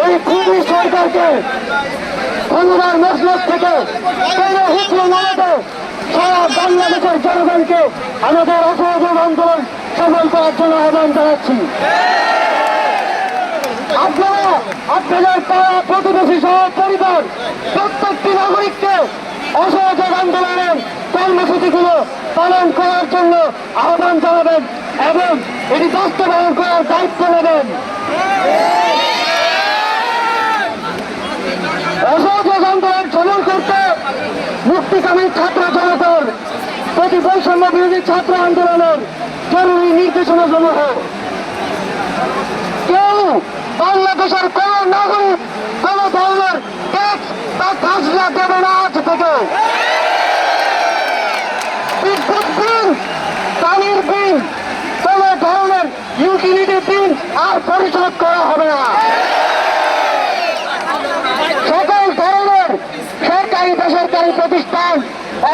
এই খুবই সরকারকে ক্ষমতার মসনদ থেকে টেনে হিচড়ে নামাতে সারা বাংলাদেশের জনগণকে আমাদের অসহযোগ আন্দোলন সফল করার জন্য আহ্বান জানাচ্ছি। আপনারা আপনাদের পাড়া প্রতিবেশী সহ পরিবার প্রত্যেকটি নাগরিককে অসহযোগ আন্দোলনের কর্মসূচিগুলো পালন করার জন্য আহ্বান জানাবেন এবং এটি বাস্তবায়ন করার দায়িত্ব নেবেন। অসহযোগ আন্দোলন সফল করতে মুক্তিকামী ছাত্র জনতার প্রতি বৈষম্য বিরোধী ছাত্র আন্দোলনের জরুরি নির্দেশনা সমূহ কেউ বাংলাদেশের কোন নাগরিক কোন ধরনের ট্যাক্স বা খাজনা দেবে না। আজ থেকে বিদ্যুৎ বিল, পানির বিল, কোন ধরনের ইউটিলিটি বিল আর পরিশোধ করা হবে না। সকল ধরনের সরকারি বেসরকারি প্রতিষ্ঠান,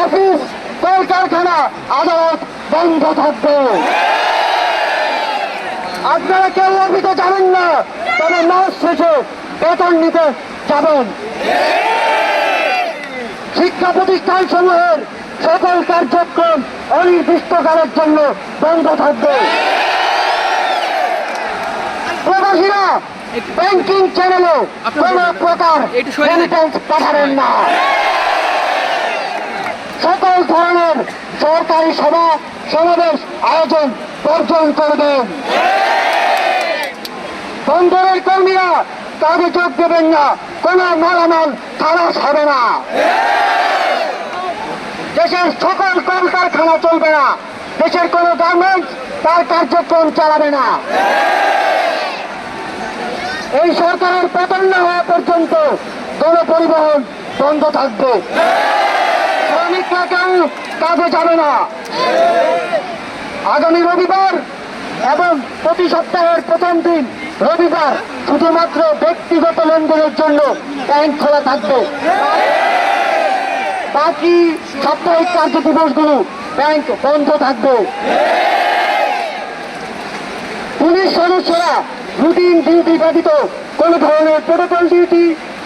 অফিস, কলকারখানা, আদালত বন্ধ থাকবে। আপনারা কেউ অফিসে যাবেন না, তবে মাস শেষে বেতন নিতে যাবেন। শিক্ষা প্রতিষ্ঠান সমূহের সকল কার্যক্রম অনির্দিষ্টকালের জন্য বন্ধ থাকবে। প্রবাসীরা ব্যাংকিং চ্যানেলে কোন প্রকার রেমিটেন্স পাঠাবেন না। সকল ধরনের সরকারি সভা সমাবেশ আয়োজন বর্জন করবেন। বন্দরের কর্মীরা কাজে যোগ দেবেন না, কোন মালামাল খালাস হবে না। দেশের সকল কলকারখানা চলবে না, দেশের কোন গার্মেন্টস তার কার্যক্রম চালাবে না। এই সরকারের পতন না হওয়া পর্যন্ত গণপরিবহন বন্ধ থাকবে। শ্রমিকরা কেউ কাজে যাবে না। আগামী রবিবার এবং প্রতি সপ্তাহের প্রথম দিন রবিবার শুধুমাত্র ব্যক্তিগত লেনদেনের জন্য ব্যাংক খোলা থাকবে। বাকি সাপ্তাহিক কার্য দিবসগুলো ব্যাংক বন্ধ থাকবে। পুলিশ সদস্যরা রুটিন ডিউটি ব্যতীত কোন ধরনের protocol duty,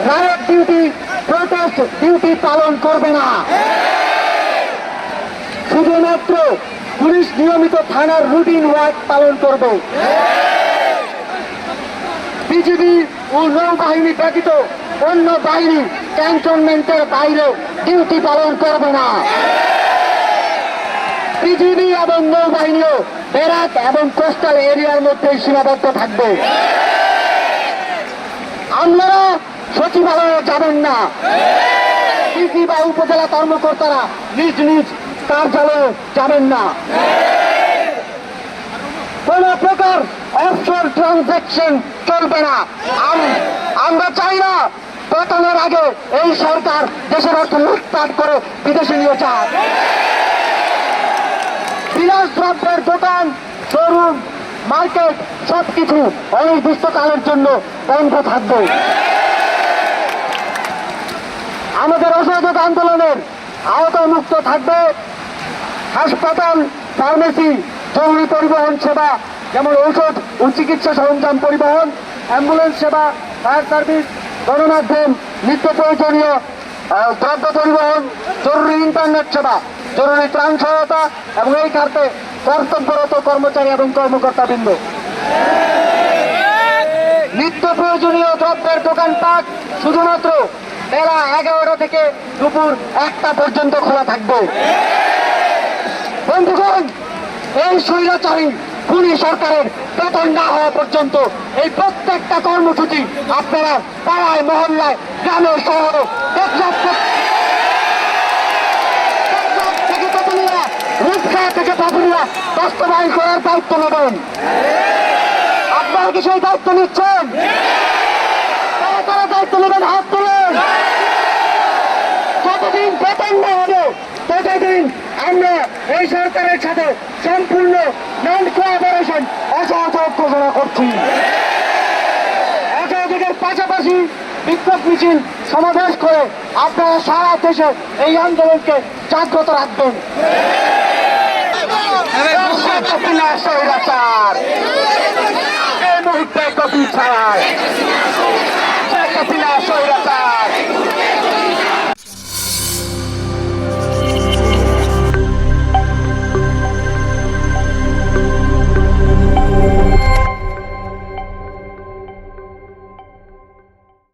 riot duty, protest duty পালন করবে না। শুধুমাত্র পুলিশ নিয়মিত থানার রুটিন ওয়ার্ক পালন করবে। বিজিবি ও নৌবাহিনী ব্যতীত অন্য বাহিনী ক্যান্টনমেন্টের বাইরে ডিউটি পালন করবে না। বিজিবি এবং নৌবাহিনীও ব্যারাক এবং কোস্টাল এরিয়ার মধ্যে সীমাবদ্ধ থাকবে। আপনারা সচিবালয়ে যাবেন না। ডিসি বা উপজেলা কর্মকর্তারা নিজ নিজ কার্যালয়ে যাবেন না। কোন প্রকার অফশোর ট্রানজাকশন চলবে না। আমরা চাই না পতনের আগে এই সরকার দেশের অর্থ লুটপাট করে বিদেশে নিয়ে যাক। বিলাস দ্রব্যের দোকান, শোরুম, মার্কেট সবকিছু অনির্দিষ্টকালের জন্য বন্ধ থাকবে। আমাদের অসহযোগ আন্দোলনের আওতামুক্ত থাকবে হাসপাতাল, ফার্মেসি, জরুরি পরিবহন সেবা যেমন ঔষধ ও চিকিৎসা সরঞ্জাম পরিবহন, অ্যাম্বুলেন্স সেবা, ফায়ার সার্ভিস, গণমাধ্যম, নিত্য প্রয়োজনীয় দ্রব্য পরিবহন, জরুরি ইন্টারনেট সেবা, জরুরি ত্রাণ সহায়তা এবং এই খাতে কর্তব্যরত কর্মচারী এবং কর্মকর্তাবৃন্দ। নিত্য প্রয়োজনীয় দ্রব্যের দোকানপাট শুধুমাত্র বেলা 11টা থেকে দুপুর 1টা পর্যন্ত খোলা থাকবে। বন্ধুগণ, এই স্বৈরাচারী খুনি সরকারের পতন না হওয়া পর্যন্ত এই প্রত্যেকটা কর্মসূচি আপনারা পাড়ায়, মহল্লায়, গ্রামে, শহরে থেকে পাপুলিয়া, রূপসা থেকে পাপুলিয়া বাস্তবায়ন করার দায়িত্ব নেবেন। আপনারা কি সেই দায়িত্ব নিচ্ছেন? তারা তারা দায়িত্ব নেবেন, হাত তুলেন। যতদিন বেতন না হবে ততদিন আমরা এই সরকারের সাথে সম্পূর্ণ নন কোঅপারেশন অসহযোগ ঘোষণা করছি। অসহযোগের পাশাপাশি বিক্ষোভ মিছিল সমাবেশ করে আপনারা সারা দেশে এই আন্দোলনকে জাগ্রত রাখবেন। এই মুহূর্তে গতি ছাড়ায়